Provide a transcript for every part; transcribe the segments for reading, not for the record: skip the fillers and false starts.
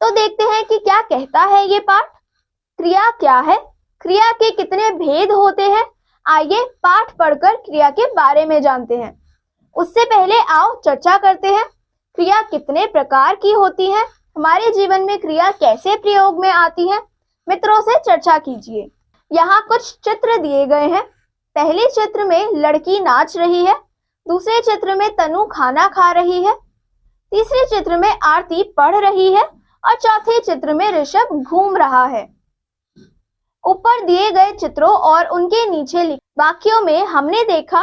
तो देखते हैं कि क्या कहता है ये पाठ। क्रिया क्या है, क्रिया के कितने भेद होते हैं, आइए पाठ पढ़कर क्रिया के बारे में जानते हैं। उससे पहले आओ चर्चा करते हैं। क्रिया कितने प्रकार की होती है, हमारे जीवन में क्रिया कैसे प्रयोग में आती है, मित्रों से चर्चा कीजिए। यहाँ कुछ चित्र दिए गए हैं। पहले चित्र में लड़की नाच रही है, दूसरे चित्र में तनु खाना खा रही है, तीसरे चित्र में आरती पढ़ रही है और चौथे चित्र में ऋषभ घूम रहा है। ऊपर दिए गए चित्रों और उनके नीचे लिखे वाक्यों में हमने देखा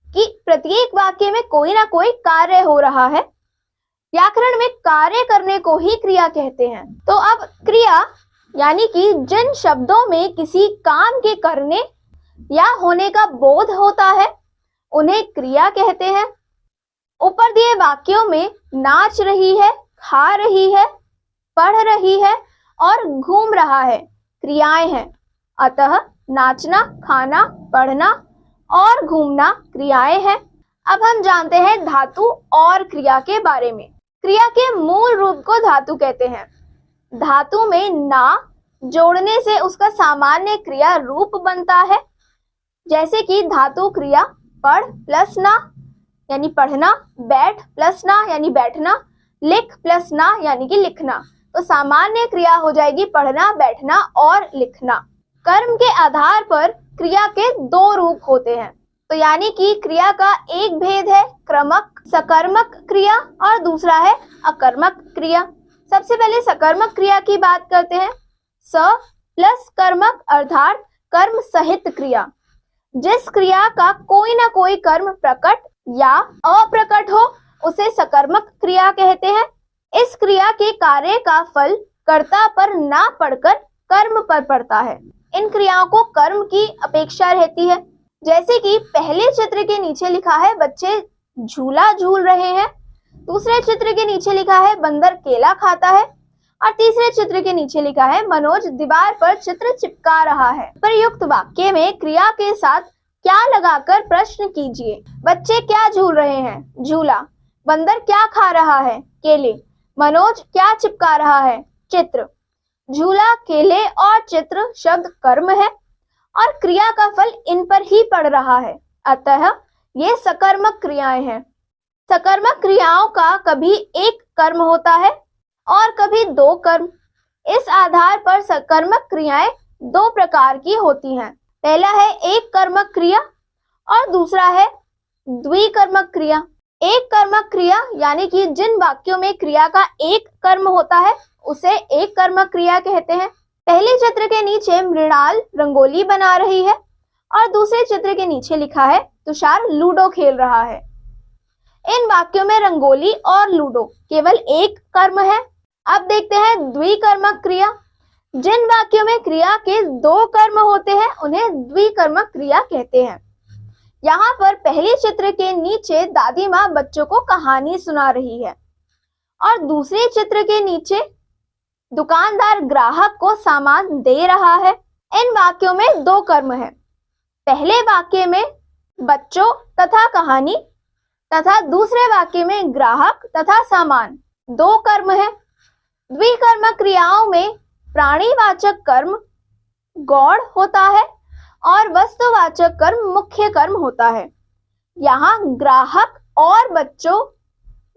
कि प्रत्येक वाक्य में कोई ना कोई कार्य हो रहा है। व्याकरण में कार्य करने को ही क्रिया कहते हैं। तो अब क्रिया यानी कि जिन शब्दों में किसी काम के करने या होने का बोध होता है उन्हें क्रिया कहते हैं। ऊपर दिए वाक्यों में नाच रही है, खा रही है, पढ़ रही है और घूम रहा है क्रियाएं हैं। अतः नाचना, खाना, पढ़ना और घूमना क्रियाएं हैं। अब हम जानते हैं धातु और क्रिया के बारे में। क्रिया के मूल रूप को धातु कहते हैं। धातु में ना जोड़ने से उसका सामान्य क्रिया रूप बनता है। जैसे कि धातु क्रिया पढ़ प्लस ना यानी पढ़ना, बैठ प्लस ना यानी बैठना, लिख प्लस ना यानी कि लिखना। तो सामान्य क्रिया हो जाएगी पढ़ना, बैठना और लिखना। कर्म के आधार पर क्रिया के दो रूप होते हैं। तो यानी कि क्रिया का एक भेद है क्रमक सकर्मक क्रिया और दूसरा है अकर्मक क्रिया। सबसे पहले सकर्मक क्रिया की बात करते हैं। स प्लस कर्मक अर्थात कर्म सहित क्रिया। जिस क्रिया का कोई ना कोई कर्म प्रकट या अप्रकट हो उसे सकर्मक क्रिया कहते हैं। इस क्रिया के कार्य का फल कर्ता पर ना पड़कर कर्म पर पड़ता है। इन क्रियाओं को कर्म की अपेक्षा रहती है। जैसे कि पहले चित्र के नीचे लिखा है बच्चे झूला झूल रहे हैं, दूसरे चित्र के नीचे लिखा है बंदर केला खाता है और तीसरे चित्र के नीचे लिखा है मनोज दीवार पर चित्र चिपका रहा है। प्रयुक्त वाक्य में क्रिया के साथ क्या लगाकर प्रश्न कीजिए। बच्चे क्या झूल रहे हैं, झूला। बंदर क्या खा रहा है, केले। मनोज क्या चिपका रहा है, चित्र। झूला, केले और चित्र शब्द कर्म है और क्रिया का फल इन पर ही पड़ रहा है। अतः ये सकर्मक क्रियाएं हैं। सकर्मक क्रियाओं का कभी एक कर्म होता है और कभी दो कर्म। इस आधार पर सकर्मक क्रियाएं दो प्रकार की होती हैं। पहला है एक कर्मक क्रिया और दूसरा है द्विकर्मक क्रिया। एक कर्मक क्रिया यानी कि जिन वाक्यों में क्रिया का एक कर्म होता है उसे एक कर्मक क्रिया कहते हैं। पहले चित्र के नीचे मृणाल रंगोली बना रही है और दूसरे चित्र के नीचे लिखा है तुषार लूडो खेल रहा है। इन वाक्यों में रंगोली और लूडो केवल एक कर्म है। अब देखते हैं द्विकर्मक क्रिया। जिन वाक्यों में क्रिया के दो कर्म होते हैं उन्हें द्विकर्मक क्रिया कहते हैं। यहाँ पर पहले चित्र के नीचे दादी माँ बच्चों को कहानी सुना रही है और दूसरे चित्र के नीचे दुकानदार ग्राहक को सामान दे रहा है। इन वाक्यों में दो कर्म है। पहले वाक्य में बच्चों तथा कहानी तथा दूसरे वाक्य में ग्राहक तथा सामान, दो कर्म है। द्विकर्मक क्रियाओं में प्राणीवाचक कर्म गौण होता है और वस्तुवाचक कर्म मुख्य कर्म होता है। यहाँ ग्राहक और बच्चों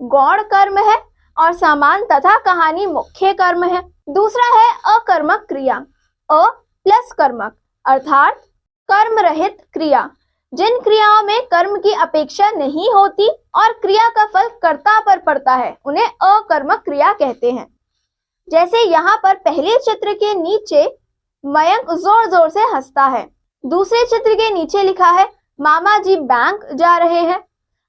गौण कर्म है और सामान तथा कहानी मुख्य कर्म है। दूसरा है अकर्मक क्रिया। अ प्लस कर्मक अर्थात कर्म रहित क्रिया। जिन क्रियाओं में कर्म की अपेक्षा नहीं होती और क्रिया का फल कर्ता पर पड़ता है उन्हें अकर्मक क्रिया कहते हैं। जैसे यहाँ पर पहले चित्र के नीचे मयंक जोर जोर से हंसता है, दूसरे चित्र के नीचे लिखा है मामा जी बैंक जा रहे हैं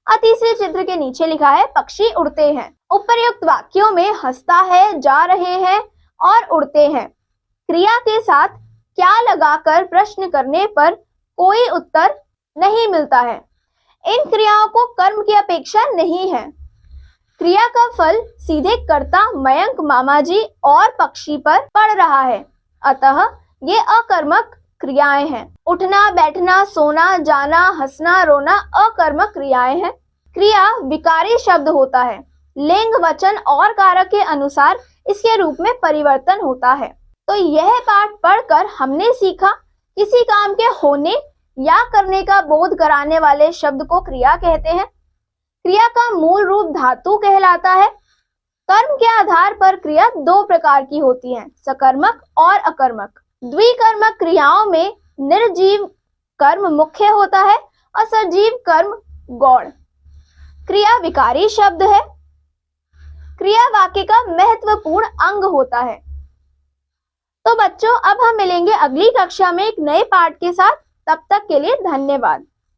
और तीसरे चित्र के नीचे लिखा है पक्षी उड़ते हैं। उपयुक्त वाक्यों में हंसता है, जा रहे हैं और उड़ते हैं क्रिया के साथ क्या लगाकर प्रश्न करने पर कोई उत्तर नहीं मिलता है। इन क्रियाओं को कर्म की अपेक्षा नहीं है। क्रिया का फल सीधे कर्ता मयंक मामा जी और पक्षी पर पड़ रहा है। अतः ये अकर्मक क्रियाएं हैं। उठना, बैठना, सोना, जाना, हंसना, रोना अकर्मक क्रियाएं हैं। क्रिया विकारी शब्द होता है लिंग, वचन और कारक के अनुसार इसके रूप में परिवर्तन होता है। तो यह पाठ पढ़कर हमने सीखा किसी काम के होने या करने का बोध कराने वाले शब्द को क्रिया कहते हैं। क्रिया का मूल रूप धातु कहलाता है। कर्म के आधार पर क्रिया दो प्रकार की होती है, सकर्मक और अकर्मक। द्विकर्मक क्रियाओं में निर्जीव कर्म मुख्य होता है और सजीव कर्म गौण। क्रिया विकारी शब्द है। क्रिया वाक्य का महत्वपूर्ण अंग होता है। तो बच्चों, अब हम मिलेंगे अगली कक्षा में एक नए पाठ के साथ। तब तक के लिए धन्यवाद।